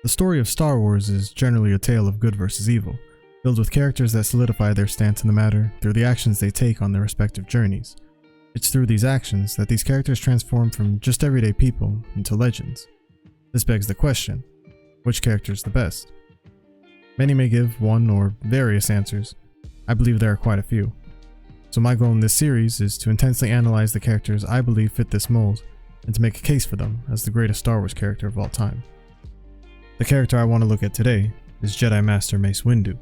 The story of Star Wars is generally a tale of good versus evil, filled with characters that solidify their stance in the matter through the actions they take on their respective journeys. It's through these actions that these characters transform from just everyday people into legends. This begs the question, which character is the best? Many may give one or various answers. I believe there are quite a few. So my goal in this series is to intensely analyze the characters I believe fit this mold and to make a case for them as the greatest Star Wars character of all time. The character I want to look at today is Jedi Master Mace Windu.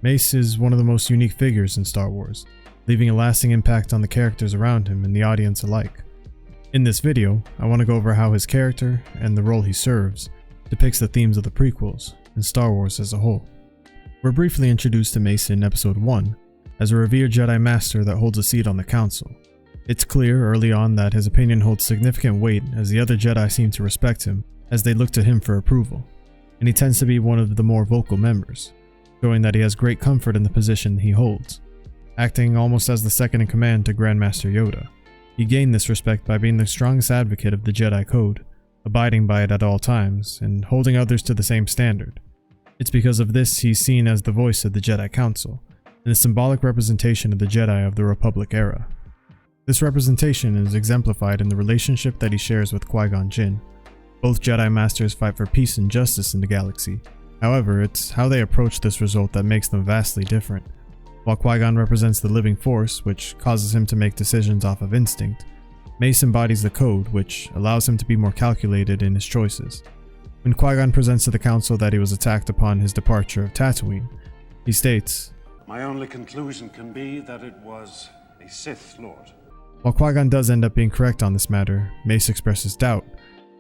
Mace is one of the most unique figures in Star Wars, leaving a lasting impact on the characters around him and the audience alike. In this video, I want to go over how his character, and the role he serves, depicts the themes of the prequels and Star Wars as a whole. We're briefly introduced to Mace in Episode 1, as a revered Jedi Master that holds a seat on the Council. It's clear early on that his opinion holds significant weight as the other Jedi seem to respect him as they look to him for approval, and he tends to be one of the more vocal members, showing that he has great comfort in the position he holds, acting almost as the second in command to Grandmaster Yoda. He gained this respect by being the strongest advocate of the Jedi Code, abiding by it at all times, and holding others to the same standard. It's because of this he's seen as the voice of the Jedi Council, and a symbolic representation of the Jedi of the Republic era. This representation is exemplified in the relationship that he shares with Qui-Gon Jinn. Both Jedi Masters fight for peace and justice in the galaxy. However, it's how they approach this result that makes them vastly different. While Qui-Gon represents the living force, which causes him to make decisions off of instinct, Mace embodies the code, which allows him to be more calculated in his choices. When Qui-Gon presents to the Council that he was attacked upon his departure of Tatooine, he states, "My only conclusion can be that it was a Sith Lord." While Qui-Gon does end up being correct on this matter, Mace expresses doubt,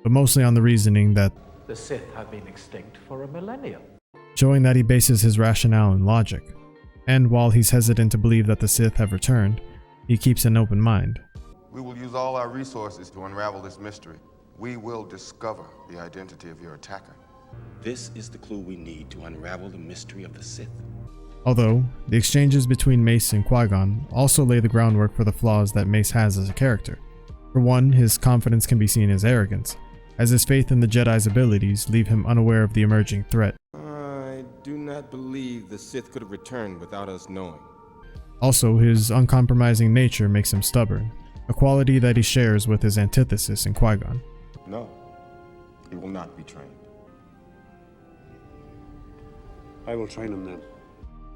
but mostly on the reasoning that the Sith have been extinct for a millennium, showing that he bases his rationale in logic. And while he's hesitant to believe that the Sith have returned, he keeps an open mind. "We will use all our resources to unravel this mystery. We will discover the identity of your attacker." This is the clue we need to unravel the mystery of the Sith. Although, the exchanges between Mace and Qui-Gon also lay the groundwork for the flaws that Mace has as a character. For one, his confidence can be seen as arrogance, as his faith in the Jedi's abilities leave him unaware of the emerging threat. I do not believe the Sith could have returned without us knowing. Also, his uncompromising nature makes him stubborn, a quality that he shares with his antithesis in Qui-Gon. No, he will not be trained. I will train him then.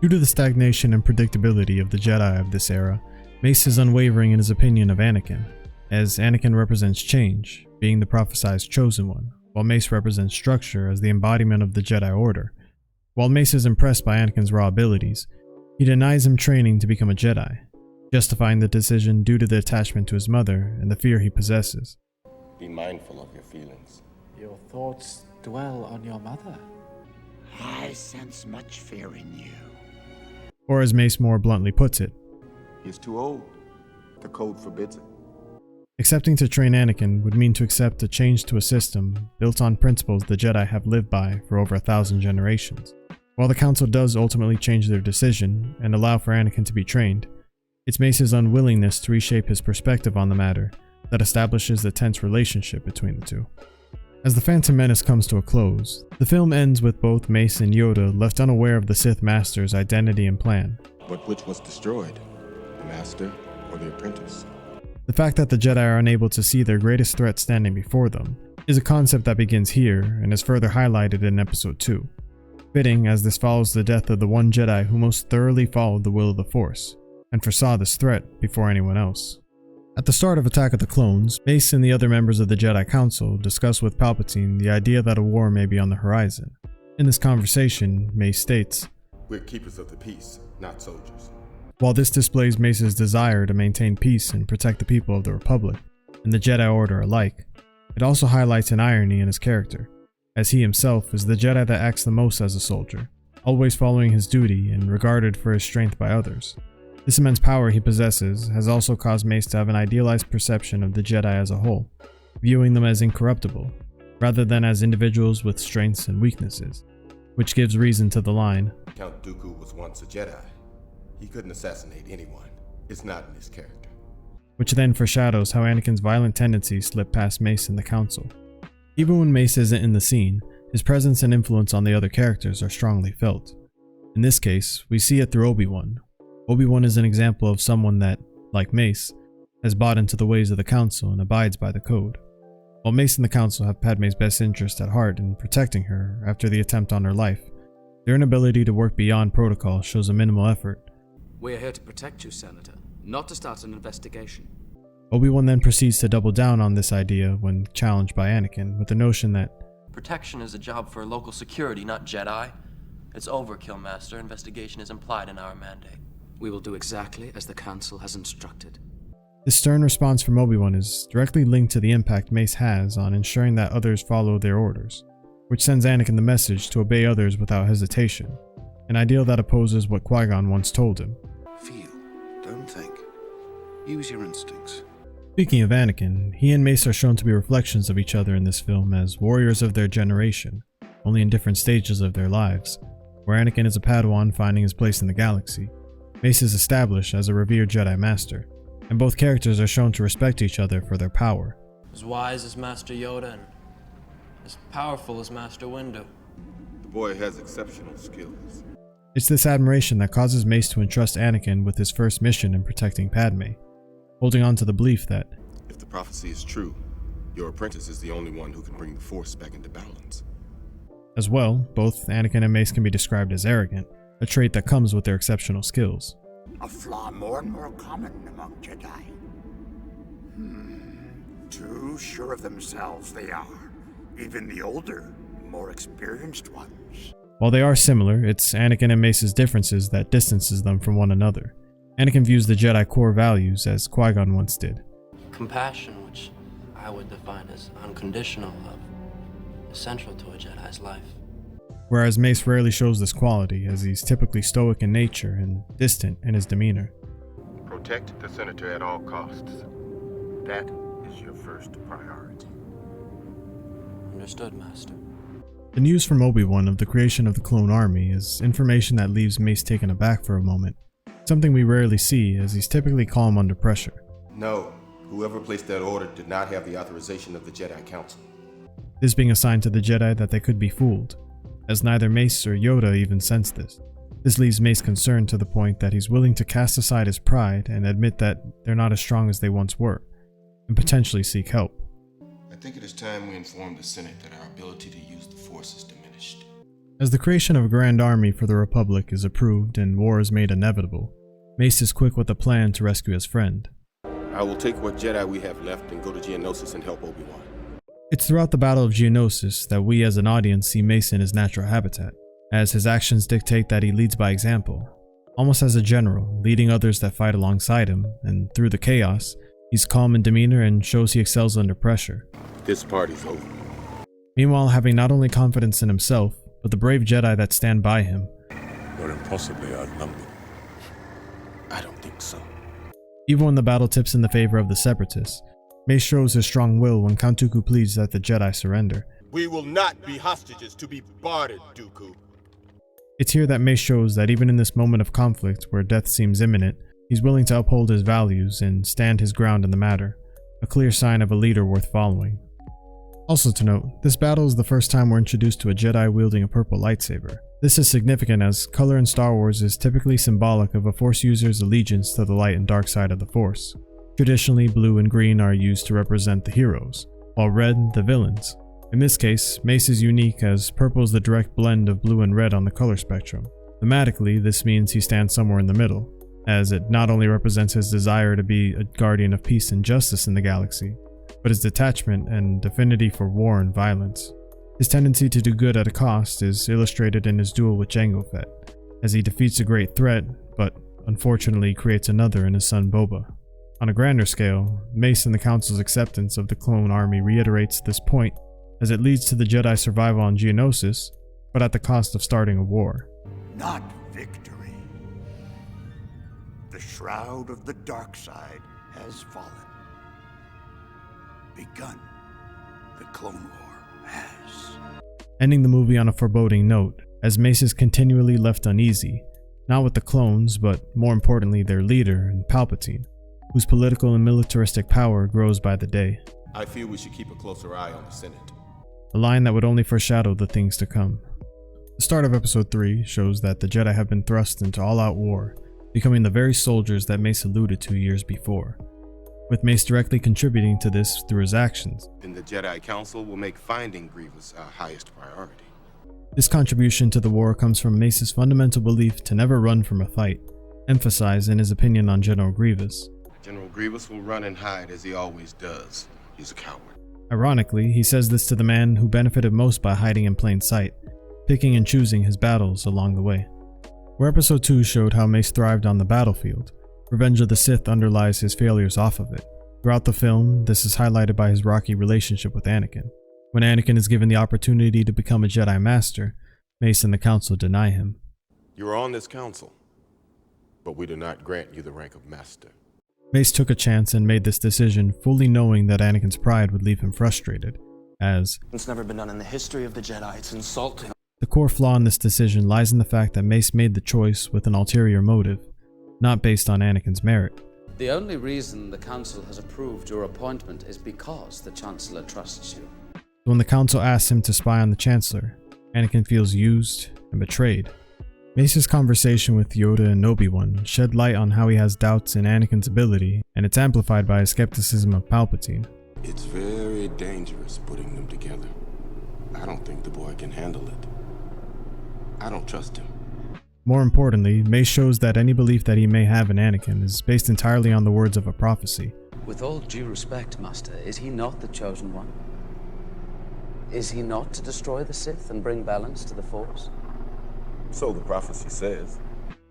Due to the stagnation and predictability of the Jedi of this era, Mace is unwavering in his opinion of Anakin, as Anakin represents change, being the prophesized chosen one, while Mace represents structure as the embodiment of the Jedi Order. While Mace is impressed by Anakin's raw abilities, he denies him training to become a Jedi, justifying the decision due to the attachment to his mother and the fear he possesses. Be mindful of your feelings. your thoughts dwell on your mother. I sense much fear in you. Or as Mace more bluntly puts it, He's too old. The code forbids it. accepting to train Anakin would mean to accept a change to a system built on principles the Jedi have lived by for over 1,000 generations. While the Council does ultimately change their decision and allow for Anakin to be trained, it's Mace's unwillingness to reshape his perspective on the matter that establishes the tense relationship between the two. As The Phantom Menace comes to a close, the film ends with both Mace and Yoda left unaware of the Sith Master's identity and plan. But which was destroyed? The Master or the Apprentice? The fact that the Jedi are unable to see their greatest threat standing before them is a concept that begins here and is further highlighted in Episode 2. Fitting, as this follows the death of the one Jedi who most thoroughly followed the will of the Force, and foresaw this threat before anyone else. At the start of Attack of the Clones, Mace and the other members of the Jedi Council discuss with Palpatine the idea that a war may be on the horizon. In this conversation, Mace states, We're keepers of the peace, not soldiers. While this displays Mace's desire to maintain peace and protect the people of the Republic, and the Jedi Order alike, it also highlights an irony in his character, as he himself is the Jedi that acts the most as a soldier, always following his duty and regarded for his strength by others. This immense power he possesses has also caused Mace to have an idealized perception of the Jedi as a whole, viewing them as incorruptible, rather than as individuals with strengths and weaknesses, which gives reason to the line, Count Dooku was once a Jedi. He couldn't assassinate anyone. It's not in his character. which then foreshadows how Anakin's violent tendencies slip past Mace and the Council. Even when Mace isn't in the scene, His presence and influence on the other characters are strongly felt. In this case, we see it through Obi-Wan. Obi-Wan is an example of someone that, like Mace, has bought into the ways of the Council and abides by the code. While Mace and the Council have Padme's best interest at heart in protecting her after the attempt on her life, their inability to work beyond protocol shows a minimal effort. We are here to protect you, Senator, not to start an investigation. Obi-Wan then proceeds to double down on this idea when challenged by Anakin with the notion that protection is a job for local security, not Jedi. It's overkill, Master. Investigation is implied in our mandate. We will do exactly as the Council has instructed. this stern response from Obi-Wan is directly linked to the impact Mace has on ensuring that others follow their orders, which sends Anakin the message to obey others without hesitation, an ideal that opposes what Qui-Gon once told him. Feel, don't think. Use your instincts. Speaking of Anakin, he and Mace are shown to be reflections of each other in this film as warriors of their generation, only in different stages of their lives, where Anakin is a Padawan finding his place in the galaxy. Mace is established as a revered Jedi Master, and both characters are shown to respect each other for their power. As wise as Master Yoda and as powerful as Master Windu. The boy has exceptional skills. It's this admiration that causes Mace to entrust Anakin with his first mission in protecting Padme, holding on to the belief that, if the prophecy is true, your apprentice is the only one who can bring the Force back into balance. As well, both Anakin and Mace can be described as arrogant, a trait that comes with their exceptional skills. A flaw more and more common among Jedi. Too sure of themselves they are. Even the older, more experienced ones. While they are similar, it's Anakin and Mace's differences that distances them from one another. Anakin views the Jedi core values as Qui-Gon once did. Compassion, which I would define as unconditional love, is central to a Jedi's life. Whereas Mace rarely shows this quality, as he's typically stoic in nature and distant in his demeanor. Protect the Senator at all costs. That is your first priority. Understood, Master. The news from Obi-Wan of the creation of the clone army is information that leaves Mace taken aback for a moment, something we rarely see as he's typically calm under pressure. No, whoever placed that order did not have the authorization of the Jedi Council. This being a sign to the Jedi that they could be fooled, as neither Mace or Yoda even sensed this. This leaves Mace concerned to the point that he's willing to cast aside his pride and admit that they're not as strong as they once were, and potentially seek help. I think it is time we inform the Senate that our ability to use the Force is diminished. As the creation of a grand army for the Republic is approved and war is made inevitable, Mace is quick with a plan to rescue his friend. I will take what Jedi we have left and go to Geonosis and help Obi-Wan. It's throughout the Battle of Geonosis that we as an audience see Mace in his natural habitat, as his actions dictate that he leads by example, almost as a general, leading others that fight alongside him, and through the chaos, he's calm in demeanor and shows he excels under pressure. This party's over. Meanwhile, having not only confidence in himself, but the brave Jedi that stand by him. You're impossibly outnumbered. I don't think so. Even when the battle tips in the favor of the Separatists, Mace shows his strong will when Count Dooku pleads that the Jedi surrender. We will not be hostages to be bartered, Dooku. It's here that Mace shows that even in this moment of conflict where death seems imminent, he's willing to uphold his values and stand his ground in the matter, a clear sign of a leader worth following. Also to note, this battle is the first time we're introduced to a Jedi wielding a purple lightsaber. This is significant as color in Star Wars is typically symbolic of a Force user's allegiance to the light and dark side of the Force. Traditionally, blue and green are used to represent the heroes, while red, the villains. In this case, Mace is unique as purple is the direct blend of blue and red on the color spectrum. Thematically, this means he stands somewhere in the middle, as it not only represents his desire to be a guardian of peace and justice in the galaxy, but his detachment and affinity for war and violence. His tendency to do good at a cost is illustrated in his duel with Jango Fett, as he defeats a great threat, but unfortunately creates another in his son Boba. On a grander scale, Mace and the Council's acceptance of the clone army reiterates this point, as it leads to the Jedi survival on Geonosis, but at the cost of starting a war. Not victory. The shroud of the dark side has fallen. Begun. The Clone War has. Ending the movie on a foreboding note, as Mace is continually left uneasy, not with the clones, but more importantly their leader, Palpatine, whose political and militaristic power grows by the day. I feel we should keep a closer eye on the Senate. a line that would only foreshadow the things to come. The start of Episode 3 shows that the Jedi have been thrust into all-out war, becoming the very soldiers that Mace alluded to years before, with Mace directly contributing to this through his actions. And the Jedi Council will make finding Grievous our highest priority. This contribution to the war comes from Mace's fundamental belief to never run from a fight, emphasized in his opinion on General Grievous. General Grievous will run and hide as he always does. He's a coward. Ironically, he says this to the man who benefited most by hiding in plain sight, picking and choosing his battles along the way. Where Episode 2 showed how Mace thrived on the battlefield, Revenge of the Sith underlies his failures off of it. Throughout the film, this is highlighted by his rocky relationship with Anakin. When Anakin is given the opportunity to become a Jedi Master, Mace and the Council deny him. You are on this council, but we do not grant you the rank of Master. Mace took a chance and made this decision, fully knowing that Anakin's pride would leave him frustrated, as It's never been done in the history of the Jedi. It's insulting. The core flaw in this decision lies in the fact that Mace made the choice with an ulterior motive, not based on Anakin's merit. The only reason the Council has approved your appointment is because the Chancellor trusts you. When the Council asks him to spy on the Chancellor, Anakin feels used and betrayed. Mace's conversation with Yoda and Obi-Wan shed light on how he has doubts in Anakin's ability, and it's amplified by his skepticism of Palpatine. It's very dangerous putting them together. I don't think the boy can handle it. I don't trust him. More importantly, Mace shows that any belief that he may have in Anakin is based entirely on the words of a prophecy. With all due respect, Master, is he not the chosen one? Is he not to destroy the Sith and bring balance to the Force? So the prophecy says.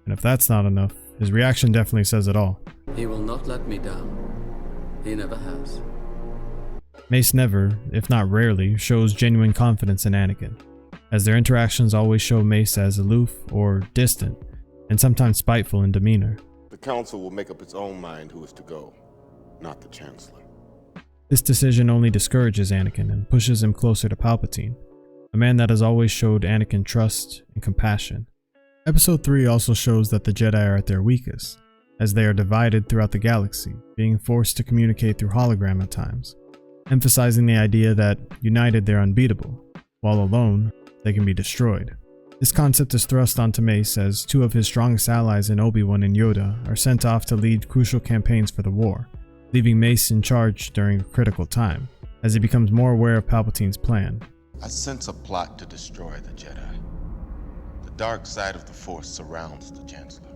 And if that's not enough, his reaction definitely says it all. He will not let me down. He never has. Mace never, if not rarely, shows genuine confidence in Anakin, as their interactions always show Mace as aloof or distant, and sometimes spiteful in demeanor. The Council will make up its own mind who is to go, not the Chancellor. This decision only discourages Anakin and pushes him closer to Palpatine, a man that has always showed Anakin trust and compassion. Episode 3 also shows that the Jedi are at their weakest, as they are divided throughout the galaxy, being forced to communicate through hologram at times, emphasizing the idea that united they're unbeatable, while alone, they can be destroyed. This concept is thrust onto Mace as two of his strongest allies in Obi-Wan and Yoda are sent off to lead crucial campaigns for the war, leaving Mace in charge during a critical time, as he becomes more aware of Palpatine's plan. I sense a plot to destroy the Jedi. The dark side of the Force surrounds the Chancellor.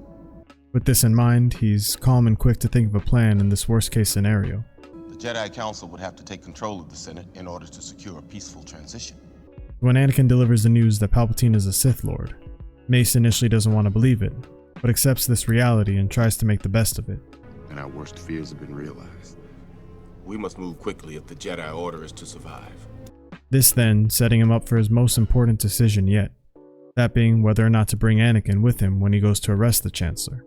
With this in mind, he's calm and quick to think of a plan in this worst-case scenario. The Jedi Council would have to take control of the Senate in order to secure a peaceful transition. When Anakin delivers the news that Palpatine is a Sith Lord, Mace initially doesn't want to believe it, but accepts this reality and tries to make the best of it. And our worst fears have been realized. We must move quickly if the Jedi Order is to survive. This then setting him up for his most important decision yet, that being whether or not to bring Anakin with him when he goes to arrest the Chancellor.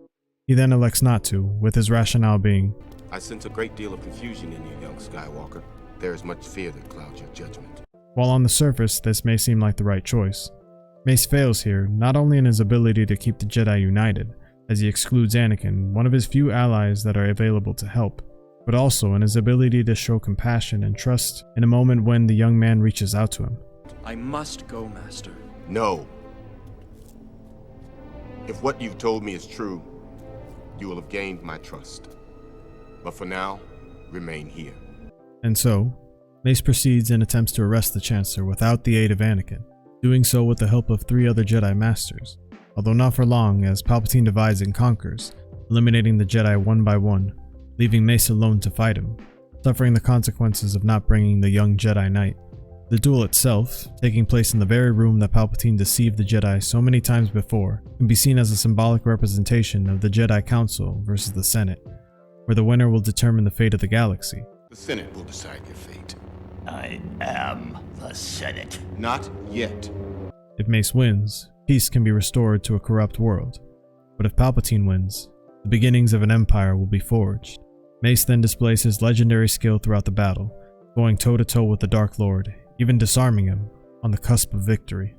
He then elects not to, with his rationale being, I sense a great deal of confusion in you, young Skywalker. There is much fear that clouds your judgment. While on the surface this may seem like the right choice, Mace fails here not only in his ability to keep the Jedi united, as he excludes Anakin, one of his few allies that are available to help, but also in his ability to show compassion and trust in a moment when the young man reaches out to him. I must go, Master. No. If what you've told me is true, you will have gained my trust. But for now, remain here. And so, Mace proceeds and attempts to arrest the Chancellor without the aid of Anakin, doing so with the help of 3 other Jedi Masters, although not for long as Palpatine divides and conquers, eliminating the Jedi one by one, leaving Mace alone to fight him, suffering the consequences of not bringing the young Jedi Knight. The duel itself, taking place in the very room that Palpatine deceived the Jedi so many times before, can be seen as a symbolic representation of the Jedi Council versus the Senate, where the winner will determine the fate of the galaxy. The Senate will decide your fate. I am the Senate. Not yet. If Mace wins, peace can be restored to a corrupt world. But if Palpatine wins, the beginnings of an empire will be forged. Mace then displays his legendary skill throughout the battle, going toe-to-toe with the Dark Lord, even disarming him on the cusp of victory.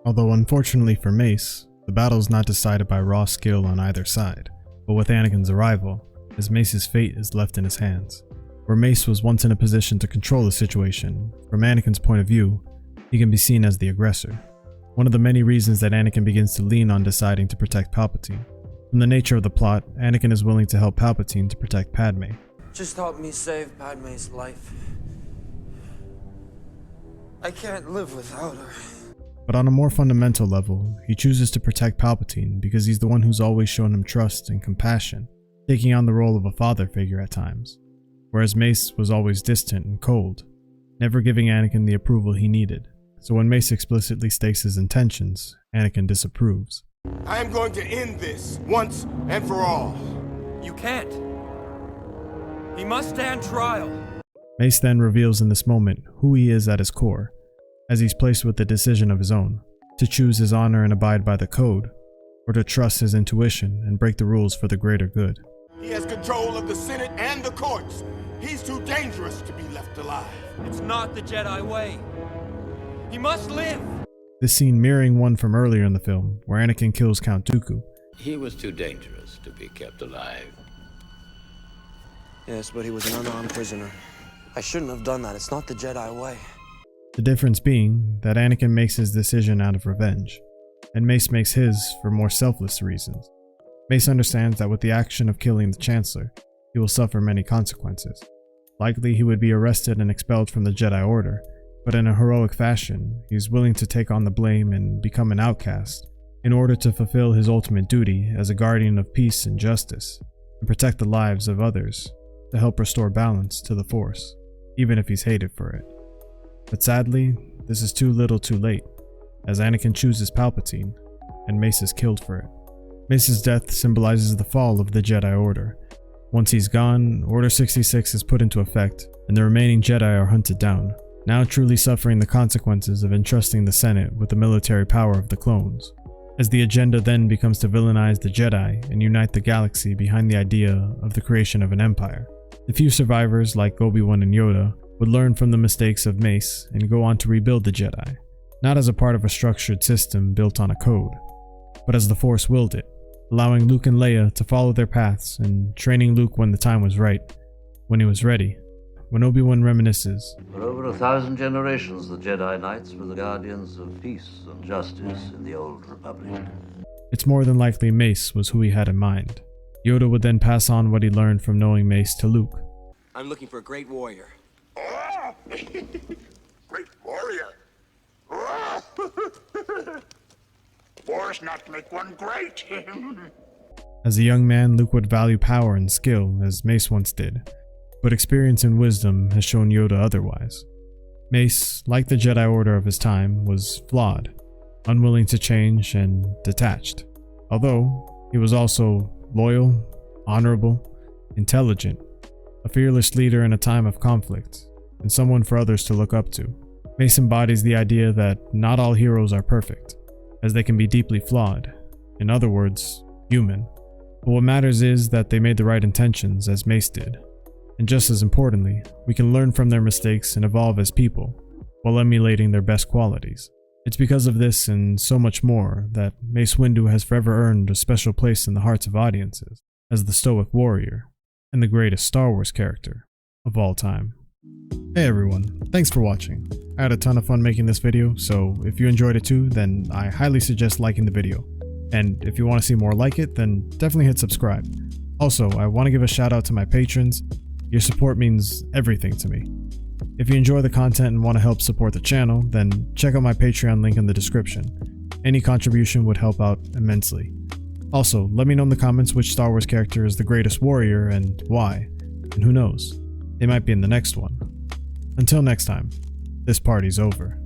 Although unfortunately for Mace, the battle is not decided by raw skill on either side, but with Anakin's arrival, as Mace's fate is left in his hands. Where Mace was once in a position to control the situation, from Anakin's point of view, he can be seen as the aggressor. One of the many reasons that Anakin begins to lean on deciding to protect Palpatine. From the nature of the plot, Anakin is willing to help Palpatine to protect Padme. Just help me save Padme's life. I can't live without her. But on a more fundamental level, he chooses to protect Palpatine because he's the one who's always shown him trust and compassion, taking on the role of a father figure at times. Whereas Mace was always distant and cold, never giving Anakin the approval he needed. So when Mace explicitly states his intentions, Anakin disapproves. I am going to end this once and for all. You can't. He must stand trial. Mace then reveals in this moment who he is at his core, as he's placed with the decision of his own, to choose his honor and abide by the code, or to trust his intuition and break the rules for the greater good. He has control of the Senate and the courts. He's too dangerous to be left alive. It's not the Jedi way. He must live. This scene mirroring one from earlier in the film, where Anakin kills Count Dooku. He was too dangerous to be kept alive. Yes, but he was an unarmed prisoner. I shouldn't have done that. It's not the Jedi way. The difference being that Anakin makes his decision out of revenge, and Mace makes his for more selfless reasons. Mace understands that with the action of killing the Chancellor, he will suffer many consequences. Likely he would be arrested and expelled from the Jedi Order, but in a heroic fashion, he's willing to take on the blame and become an outcast in order to fulfill his ultimate duty as a guardian of peace and justice, and protect the lives of others to help restore balance to the Force, even if he's hated for it. But sadly, this is too little too late, as Anakin chooses Palpatine, and Mace is killed for it. Mace's death symbolizes the fall of the Jedi Order. Once he's gone, Order 66 is put into effect, and the remaining Jedi are hunted down, now truly suffering the consequences of entrusting the Senate with the military power of the clones. As the agenda then becomes to villainize the Jedi and unite the galaxy behind the idea of the creation of an empire. The few survivors, like Obi-Wan and Yoda, would learn from the mistakes of Mace and go on to rebuild the Jedi, not as a part of a structured system built on a code, but as the Force willed it, allowing Luke and Leia to follow their paths and training Luke when the time was right, when he was ready. When Obi-Wan reminisces, For over 1,000 generations, the Jedi Knights were the guardians of peace and justice in the Old Republic. It's more than likely Mace was who he had in mind. Yoda would then pass on what he learned from knowing Mace to Luke. I'm looking for a great warrior. Great warrior. Wars not make one great. As a young man, Luke would value power and skill as Mace once did, but experience and wisdom has shown Yoda otherwise. Mace, like the Jedi Order of his time, was flawed, unwilling to change, and detached. Although, he was also loyal, honorable, intelligent, a fearless leader in a time of conflict, and someone for others to look up to. Mace embodies the idea that not all heroes are perfect, as they can be deeply flawed, in other words, human. But what matters is that they made the right intentions, as Mace did. And just as importantly, we can learn from their mistakes and evolve as people, while emulating their best qualities. It's because of this and so much more that Mace Windu has forever earned a special place in the hearts of audiences, as the Stoic Warrior, and the greatest Star Wars character of all time. Hey everyone, thanks for watching. I had a ton of fun making this video, so if you enjoyed it too, then I highly suggest liking the video. And if you want to see more like it, then definitely hit subscribe. Also, I want to give a shout out to my patrons. Your support means everything to me. If you enjoy the content and want to help support the channel, then check out my Patreon link in the description. Any contribution would help out immensely. Also, let me know in the comments which Star Wars character is the greatest warrior and why. And who knows, they might be in the next one. Until next time, this party's over.